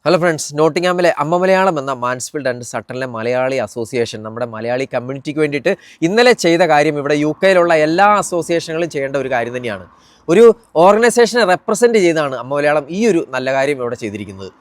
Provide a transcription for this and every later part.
Hello friends, നോട്ടിങ്ങാമിലെ അമ്മ മലയാളം എന്ന Mansfield and സട്ടണിലെ Malayali association നമ്മുടെ മലയാളി കമ്മ്യൂണിറ്റിക്ക് വേണ്ടിയിട്ട് ഇന്നലെ ചെയ്ത കാര്യം ഇവിടെ UK എല്ലാ അസോസിയേഷനുകളും ചെയ്യേണ്ട ഒരു കാര്യം തന്നെയാണ്. ഒരു ഓർഗനൈസേഷനെ റെപ്രസെൻറ്റ് ചെയ്താണ് അമ്മ മലയാളം ഈ ഒരു നല്ല കാര്യം ഇവിടെ ചെയ്തിരിക്കുന്നത്.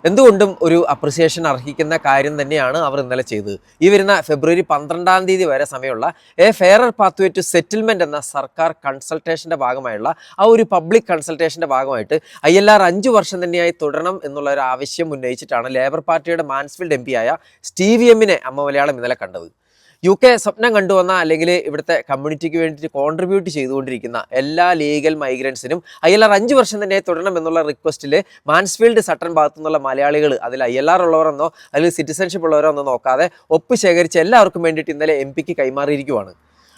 എന്തുകൊണ്ടും ഒരു അപ്രിസിയേഷൻ അർഹിക്കുന്ന കാര്യം തന്നെയാണ് അവർ ഇന്നലെ ചെയ്തത്. ഈ വരുന്ന ഫെബ്രുവരി 12 വരെ സമയമുള്ള a fairer pathway to settlement എന്ന സർക്കാർ കൺസൾട്ടേഷൻ്റെ ഭാഗമായുള്ള ആ ഒരു പബ്ലിക് കൺസൾട്ടേഷൻ്റെ ഭാഗമായിട്ട് ILR 5 വർഷം തന്നെയായി തുടരണം എന്നുള്ള ഒരു ആവശ്യം ഉന്നയിച്ചിട്ടാണ് ലേബർ പാർട്ടിയുടെ മാൻസ്ഫീൽഡ് MP ആയ സ്റ്റീവി എമ്മിനെ അമ്മ മലയാളം ഇന്നലെ കണ്ടത്. UK സ്വപ്നം കണ്ടുവന്ന അല്ലെങ്കിൽ ഇവിടുത്തെ കമ്മ്യൂണിറ്റിക്ക് വേണ്ടിയിട്ട് കോൺട്രിബ്യൂട്ട് ചെയ്തുകൊണ്ടിരിക്കുന്ന എല്ലാ ലീഗൽ മൈഗ്രൻസിനും ILR 5 വർഷം തന്നെ തുടരണം എന്നുള്ള റിക്വസ്റ്റിൽ മാൻസ്ഫീൽഡ് സട്ടൺ ഭാഗത്തു നിന്നുള്ള മലയാളികൾ അതിൽ ILR ഉള്ളവരെന്നോ അല്ലെങ്കിൽ സിറ്റിസൺഷിപ്പ് ഉള്ളവരോ എന്നോ നോക്കാതെ ഒപ്പ് ശേഖരിച്ച് എല്ലാവർക്കും വേണ്ടിയിട്ട് ഇന്നലെ MP കൈമാറിയിരിക്കുവാണ്.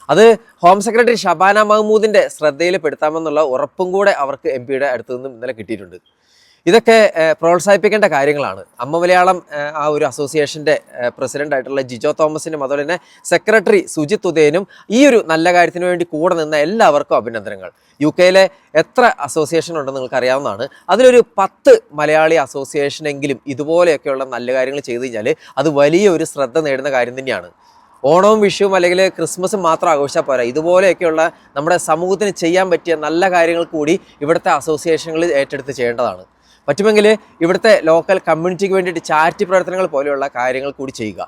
അത് ഹോം സെക്രട്ടറി ഷബാന മഹ്മൂദിൻ്റെ ശ്രദ്ധയിൽപ്പെടുത്താമെന്നുള്ള ഉറപ്പും കൂടെ അവർക്ക് MP അടുത്തു നിന്നും ഇന്നലെ കിട്ടിയിട്ടുണ്ട്. ഇതൊക്കെ പ്രോത്സാഹിപ്പിക്കേണ്ട കാര്യങ്ങളാണ്. അമ്മ മലയാളം ആ ഒരു അസോസിയേഷൻ്റെ പ്രസിഡൻ്റായിട്ടുള്ള ജിജോ തോമസിനും അതുപോലെ തന്നെ സെക്രട്ടറി സുജിത് ഉദയനും ഈ ഒരു നല്ല കാര്യത്തിന് വേണ്ടി കൂടെ നിന്ന എല്ലാവർക്കും അഭിനന്ദനങ്ങൾ. UK എത്ര അസോസിയേഷൻ ഉണ്ടെന്ന് നിങ്ങൾക്ക് അറിയാവുന്നതാണ്. അതിലൊരു 10 മലയാളി അസോസിയേഷനെങ്കിലും ഇതുപോലെയൊക്കെയുള്ള നല്ല കാര്യങ്ങൾ ചെയ്തു കഴിഞ്ഞാൽ അത് വലിയൊരു ശ്രദ്ധ നേടുന്ന കാര്യം തന്നെയാണ്. ഓണവും വിഷുവും അല്ലെങ്കിൽ ക്രിസ്മസും മാത്രം ആഘോഷിച്ചാൽ പോരാ, ഇതുപോലെയൊക്കെയുള്ള നമ്മുടെ സമൂഹത്തിന് ചെയ്യാൻ പറ്റിയ നല്ല കാര്യങ്ങൾ കൂടി ഇവിടുത്തെ അസോസിയേഷനുകൾ ഏറ്റെടുത്ത് ചെയ്യേണ്ടതാണ്. പറ്റുമെങ്കിൽ ഇവിടുത്തെ ലോക്കൽ കമ്മ്യൂണിറ്റിക്ക് വേണ്ടിയിട്ട് ചാരിറ്റി പ്രവർത്തനങ്ങൾ പോലെയുള്ള കാര്യങ്ങൾ കൂടി ചെയ്യുക.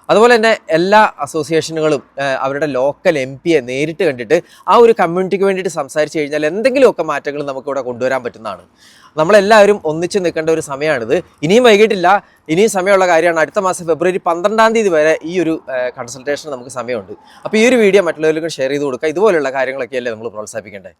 അതുപോലെ തന്നെ എല്ലാ അസോസിയേഷനുകളും അവരുടെ ലോക്കൽ MP നേരിട്ട് കണ്ടിട്ട് ആ ഒരു കമ്മ്യൂണിറ്റിക്ക് വേണ്ടിയിട്ട് സംസാരിച്ച് കഴിഞ്ഞാൽ എന്തെങ്കിലുമൊക്കെ മാറ്റങ്ങൾ നമുക്കിവിടെ കൊണ്ടുവരാൻ പറ്റുന്നതാണ്. നമ്മളെല്ലാവരും ഒന്നിച്ച് നിൽക്കേണ്ട ഒരു സമയമാണിത്. ഇനിയും വൈകിട്ടില്ല, ഇനിയും സമയമുള്ള കാര്യമാണ്. അടുത്ത മാസം ഫെബ്രുവരി 12 വരെ ഈ ഒരു കൺസൾട്ടേഷൻ നമുക്ക് സമയമുണ്ട്. അപ്പോൾ ഈ ഒരു വീഡിയോ മറ്റുള്ളവർക്ക് ഷെയർ ചെയ്ത് കൊടുക്കുക. ഇതുപോലുള്ള കാര്യങ്ങളൊക്കെയല്ലേ നമ്മൾ പ്രോത്സാഹിപ്പിക്കേണ്ടത്.